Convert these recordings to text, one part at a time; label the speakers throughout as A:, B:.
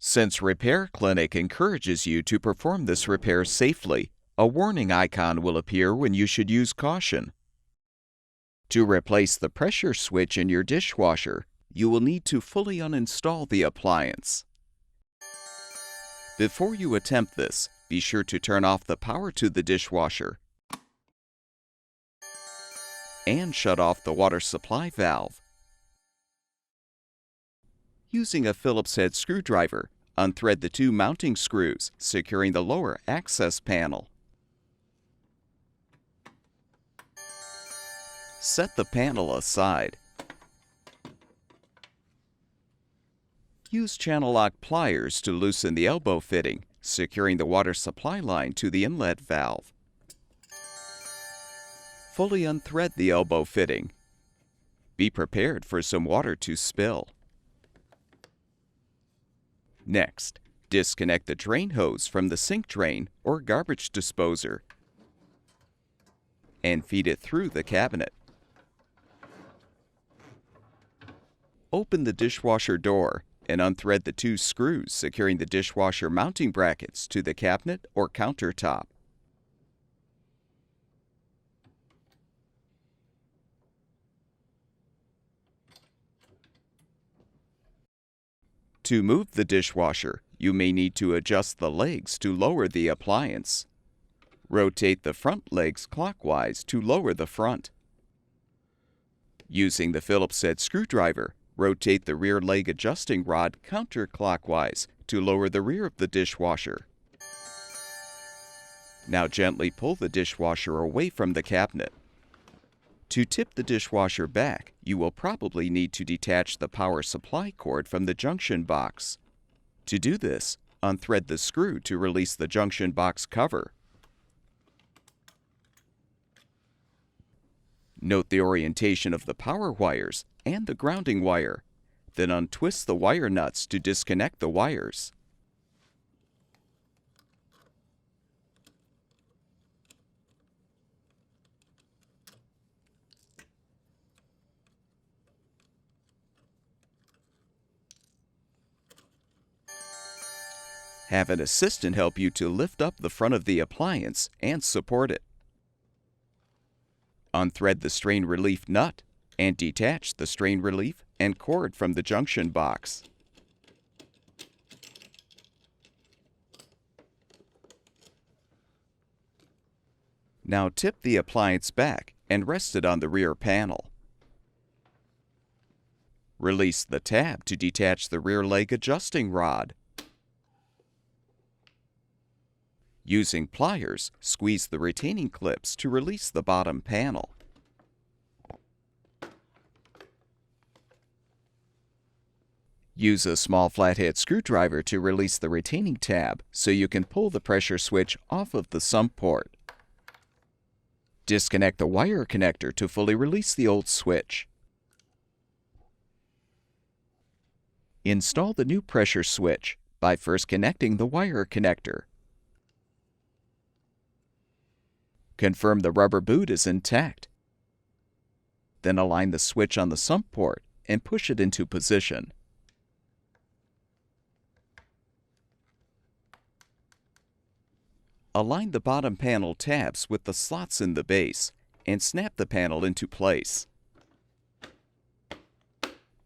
A: Since Repair Clinic encourages you to perform this repair safely, a warning icon will appear when you should use caution. To replace the pressure switch in your dishwasher, you will need to fully uninstall the appliance. Before you attempt this, be sure to turn off the power to the dishwasher and shut off the water supply valve. Using a Phillips head screwdriver, unthread the two mounting screws securing the lower access panel. Set the panel aside. Use channel lock pliers to loosen the elbow fitting, securing the water supply line to the inlet valve. Fully unthread the elbow fitting. Be prepared for some water to spill. Next, disconnect the drain hose from the sink drain or garbage disposer and feed it through the cabinet. Open the dishwasher door and unthread the two screws securing the dishwasher mounting brackets to the cabinet or countertop. To move the dishwasher, you may need to adjust the legs to lower the appliance. Rotate the front legs clockwise to lower the front. Using the Phillips head screwdriver, rotate the rear leg adjusting rod counterclockwise to lower the rear of the dishwasher. Now gently pull the dishwasher away from the cabinet. To tip the dishwasher back, you will probably need to detach the power supply cord from the junction box. To do this, unthread the screw to release the junction box cover. Note the orientation of the power wires and the grounding wire. Then untwist the wire nuts to disconnect the wires. Have an assistant help you to lift up the front of the appliance and support it. Unthread the strain relief nut and detach the strain relief and cord from the junction box. Now tip the appliance back and rest it on the rear panel. Release the tab to detach the rear leg adjusting rod. Using pliers, squeeze the retaining clips to release the bottom panel. Use a small flathead screwdriver to release the retaining tab so you can pull the pressure switch off of the sump port. Disconnect the wire connector to fully release the old switch. Install the new pressure switch by first connecting the wire connector. Confirm the rubber boot is intact. Then align the switch on the sump port and push it into position. Align the bottom panel tabs with the slots in the base and snap the panel into place.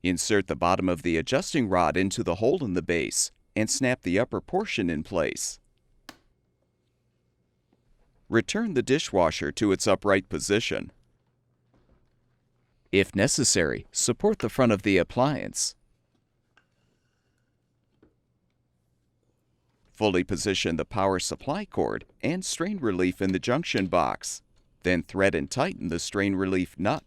A: Insert the bottom of the adjusting rod into the hole in the base and snap the upper portion in place. Return the dishwasher to its upright position. If necessary, support the front of the appliance. Fully position the power supply cord and strain relief in the junction box. Then thread and tighten the strain relief nut.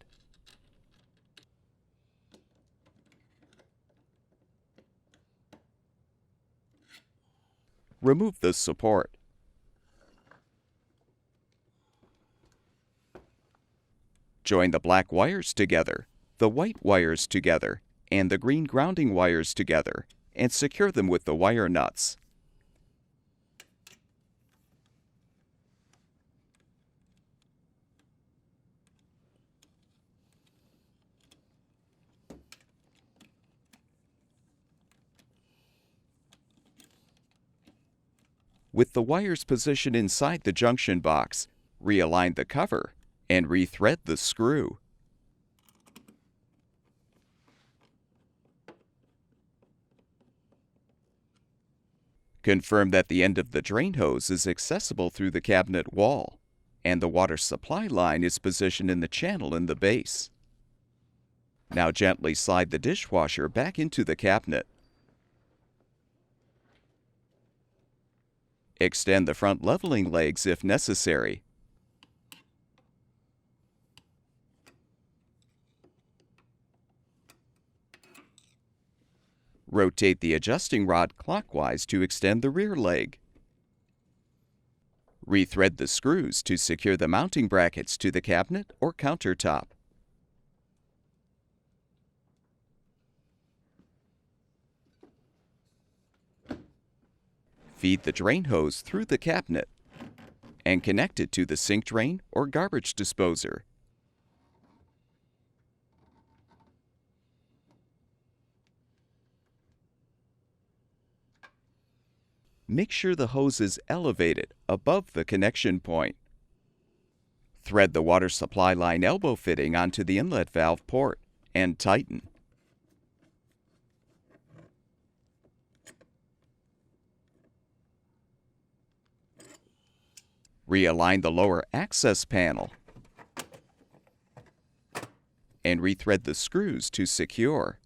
A: Remove the support. Join the black wires together, the white wires together, and the green grounding wires together, and secure them with the wire nuts. With the wires positioned inside the junction box, realign the cover and rethread the screw. Confirm that the end of the drain hose is accessible through the cabinet wall, and the water supply line is positioned in the channel in the base. Now gently slide the dishwasher back into the cabinet. Extend the front leveling legs if necessary. Rotate the adjusting rod clockwise to extend the rear leg. Rethread the screws to secure the mounting brackets to the cabinet or countertop. Feed the drain hose through the cabinet and connect it to the sink drain or garbage disposer. Make sure the hose is elevated above the connection point. Thread the water supply line elbow fitting onto the inlet valve port and tighten. Realign the lower access panel and rethread the screws to secure.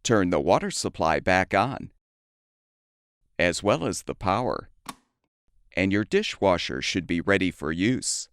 A: Turn the water supply back on, as well as the power, and your dishwasher should be ready for use.